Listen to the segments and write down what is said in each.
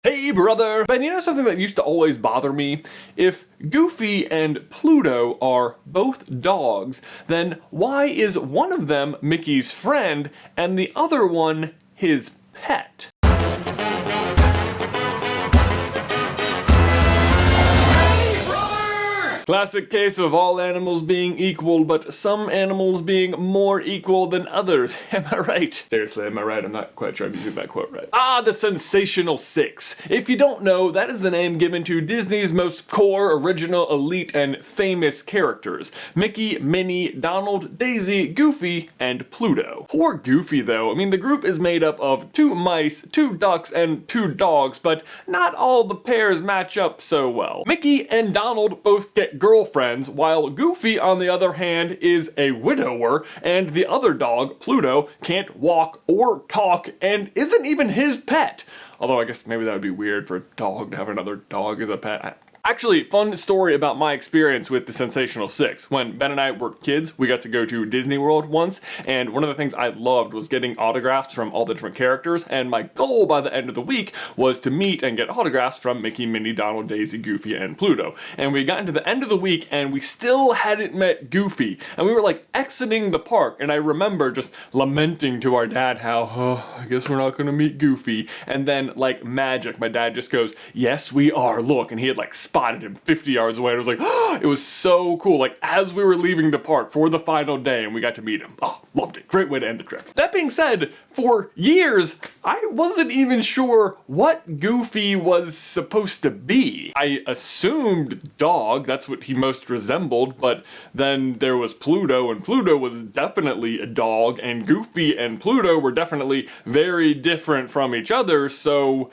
Hey brother! Ben, you know something that used to always bother me? If Goofy and Pluto are both dogs, then why is one of them Mickey's friend and the other one his pet? Classic case of all animals being equal, but some animals being more equal than others. Am I right? Seriously, am I right? I'm not quite sure I'm using that quote right. The Sensational Six. If you don't know, that is the name given to Disney's most core, original, elite, and famous characters. Mickey, Minnie, Donald, Daisy, Goofy, and Pluto. Poor Goofy though. I mean, the group is made up of 2 mice, 2 ducks, and 2 dogs, but not all the pairs match up so well. Mickey and Donald both get girlfriends, while Goofy, on the other hand, is a widower, and the other dog, Pluto, can't walk or talk and isn't even his pet. Although I guess maybe that would be weird for a dog to have another dog as a pet. Actually, fun story about my experience with the Sensational Six. When Ben and I were kids, we got to go to Disney World once, and one of the things I loved was getting autographs from all the different characters, and my goal by the end of the week was to meet and get autographs from Mickey, Minnie, Donald, Daisy, Goofy, and Pluto. And we got into the end of the week, and we still hadn't met Goofy, and we were like exiting the park, and I remember just lamenting to our dad how, I guess we're not gonna meet Goofy, and then like magic, my dad just goes, yes we are, look, and he had like spotted him 50 yards away. And it was like, it was so cool. Like as we were leaving the park for the final day and we got to meet him. Oh, loved it. Great way to end the trip. That being said, for years, I wasn't even sure what Goofy was supposed to be. I assumed dog, that's what he most resembled, but then there was Pluto, and Pluto was definitely a dog, and Goofy and Pluto were definitely very different from each other, so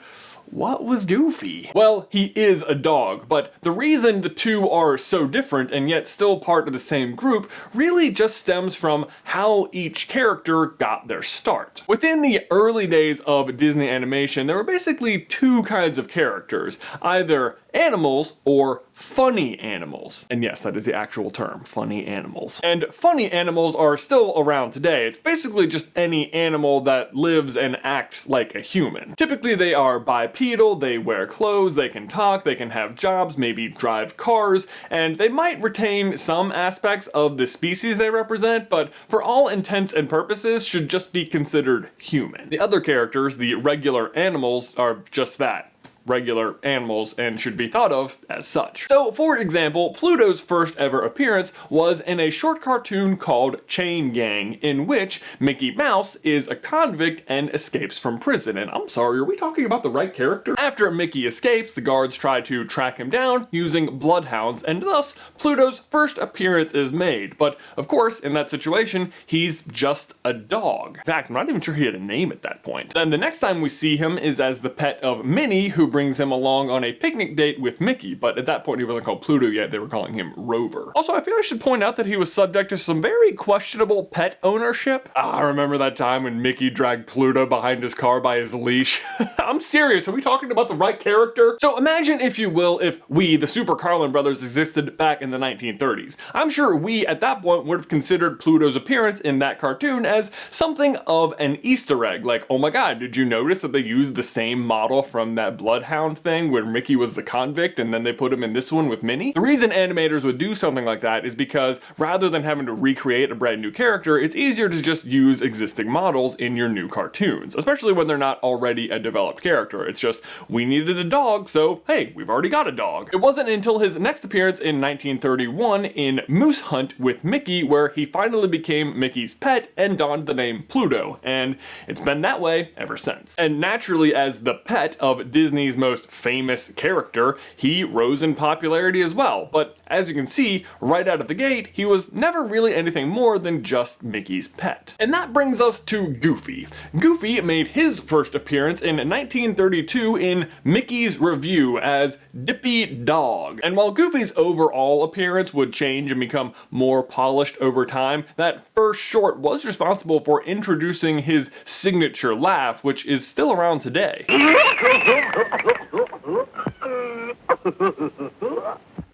what was Goofy? Well, he is a dog, but the reason the two are so different and yet still part of the same group really just stems from how each character got their start. Within the early days of Disney animation, there were basically 2 kinds of characters, either animals or funny animals. And yes, that is the actual term, funny animals. And funny animals are still around today. It's basically just any animal that lives and acts like a human. Typically they are bipedal, they wear clothes, they can talk, they can have jobs, maybe drive cars, and they might retain some aspects of the species they represent, but for all intents and purposes should just be considered human. The other characters, the regular animals, are just that. Regular animals and should be thought of as such. So, for example, Pluto's first ever appearance was in a short cartoon called Chain Gang, in which Mickey Mouse is a convict and escapes from prison. And I'm sorry, are we talking about the right character? After Mickey escapes, the guards try to track him down using bloodhounds, and thus Pluto's first appearance is made. But of course, in that situation, he's just a dog. In fact, I'm not even sure he had a name at that point. Then the next time we see him is as the pet of Minnie, who brings him along on a picnic date with Mickey, but at that point he wasn't called Pluto yet, they were calling him Rover. Also, I feel I should point out that he was subject to some very questionable pet ownership. I remember that time when Mickey dragged Pluto behind his car by his leash. I'm serious, are we talking about the right character? So imagine, if you will, if we, the SuperCarlinBrothers, existed back in the 1930s. I'm sure we, at that point, would have considered Pluto's appearance in that cartoon as something of an Easter egg, like, oh my god, did you notice that they used the same model from that Bloodhound thing where Mickey was the convict and then they put him in this one with Minnie? The reason animators would do something like that is because rather than having to recreate a brand new character, it's easier to just use existing models in your new cartoons, especially when they're not already a developed character. It's just, we needed a dog, so hey, we've already got a dog. It wasn't until his next appearance in 1931 in Moose Hunt with Mickey where he finally became Mickey's pet and donned the name Pluto, and it's been that way ever since. And naturally, as the pet of Disney's most famous character, he rose in popularity as well. But as you can see, right out of the gate, he was never really anything more than just Mickey's pet. And that brings us to Goofy. Goofy made his first appearance in 1932 in Mickey's Review as Dippy Dog. And while Goofy's overall appearance would change and become more polished over time, that first short was responsible for introducing his signature laugh, which is still around today.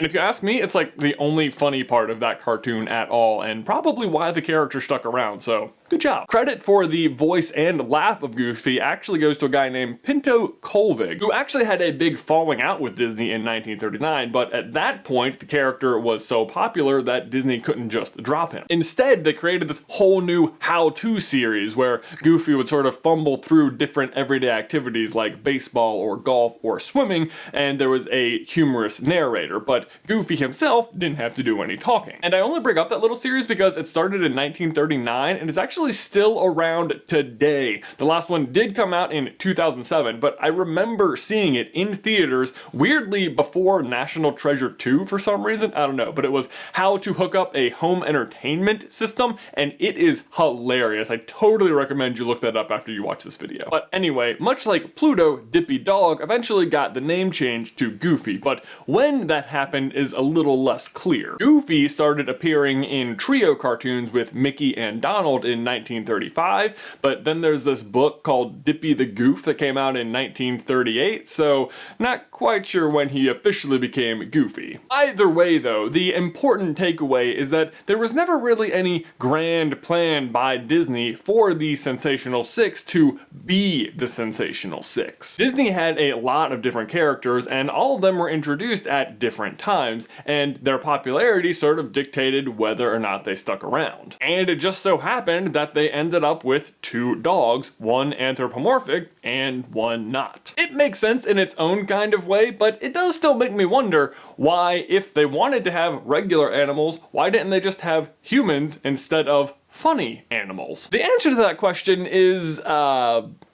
And if you ask me, it's like the only funny part of that cartoon at all, and probably why the character stuck around, so good job. Credit for the voice and laugh of Goofy actually goes to a guy named Pinto Colvig, who actually had a big falling out with Disney in 1939, but at that point, the character was so popular that Disney couldn't just drop him. Instead, they created this whole new how-to series where Goofy would sort of fumble through different everyday activities like baseball or golf or swimming, and there was a humorous narrator, but Goofy himself didn't have to do any talking. And I only bring up that little series because it started in 1939 and is actually still around today. The last one did come out in 2007, but I remember seeing it in theaters weirdly before National Treasure 2 for some reason. I don't know, but it was how to hook up a home entertainment system, and it is hilarious. I totally recommend you look that up after you watch this video. But anyway, much like Pluto, Dippy Dog eventually got the name change to Goofy, but when that happened is a little less clear. Goofy started appearing in trio cartoons with Mickey and Donald in 1935, but then there's this book called Dippy the Goof that came out in 1938, so not quite sure when he officially became Goofy. Either way though, the important takeaway is that there was never really any grand plan by Disney for the Sensational Six to be the Sensational Six. Disney had a lot of different characters and all of them were introduced at different times, and their popularity sort of dictated whether or not they stuck around. And it just so happened that they ended up with two dogs, one anthropomorphic and one not. It makes sense in its own kind of way, but it does still make me wonder why, if they wanted to have regular animals, why didn't they just have humans instead of funny animals? The answer to that question is,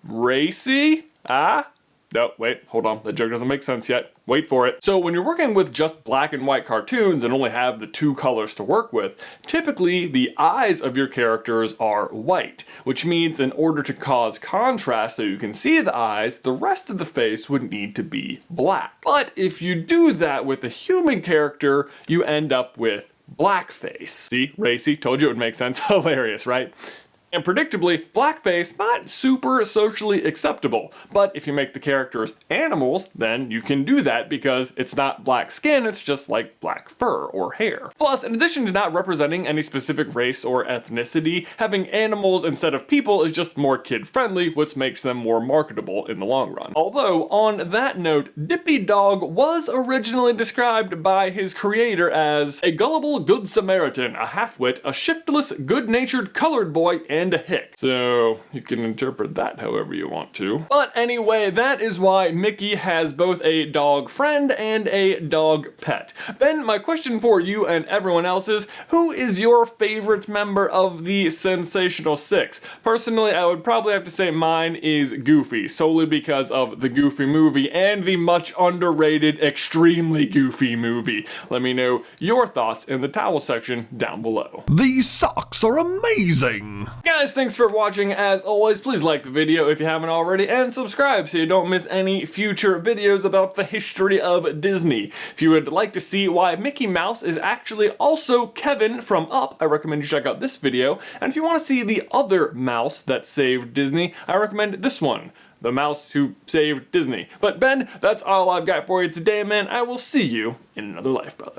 racy? No, wait, hold on, the joke doesn't make sense yet. Wait for it. So when you're working with just black and white cartoons and only have the two colors to work with, typically the eyes of your characters are white, which means in order to cause contrast so you can see the eyes, the rest of the face would need to be black. But if you do that with a human character, you end up with blackface. See, racy, told you it would make sense. Hilarious, right? And predictably, blackface not super socially acceptable, but if you make the characters animals, then you can do that because it's not black skin, it's just like black fur or hair. Plus, in addition to not representing any specific race or ethnicity, having animals instead of people is just more kid-friendly, which makes them more marketable in the long run. Although, on that note, Dippy Dog was originally described by his creator as a gullible good Samaritan, a half-wit, a shiftless, good-natured colored boy, and a hick. So you can interpret that however you want to. But anyway, that is why Mickey has both a dog friend and a dog pet. Ben, my question for you and everyone else is, who is your favorite member of the Sensational Six? Personally, I would probably have to say mine is Goofy, solely because of the Goofy movie and the much underrated Extremely Goofy movie. Let me know your thoughts in the towel section down below. These socks are amazing! Guys, thanks for watching. As always, please like the video if you haven't already, and subscribe so you don't miss any future videos about the history of Disney. If you would like to see why Mickey Mouse is actually also Kevin from Up, I recommend you check out this video. And if you want to see the other mouse that saved Disney, I recommend this one. The mouse who saved Disney. But Ben, that's all I've got for you today, man. I will see you in another life, brother.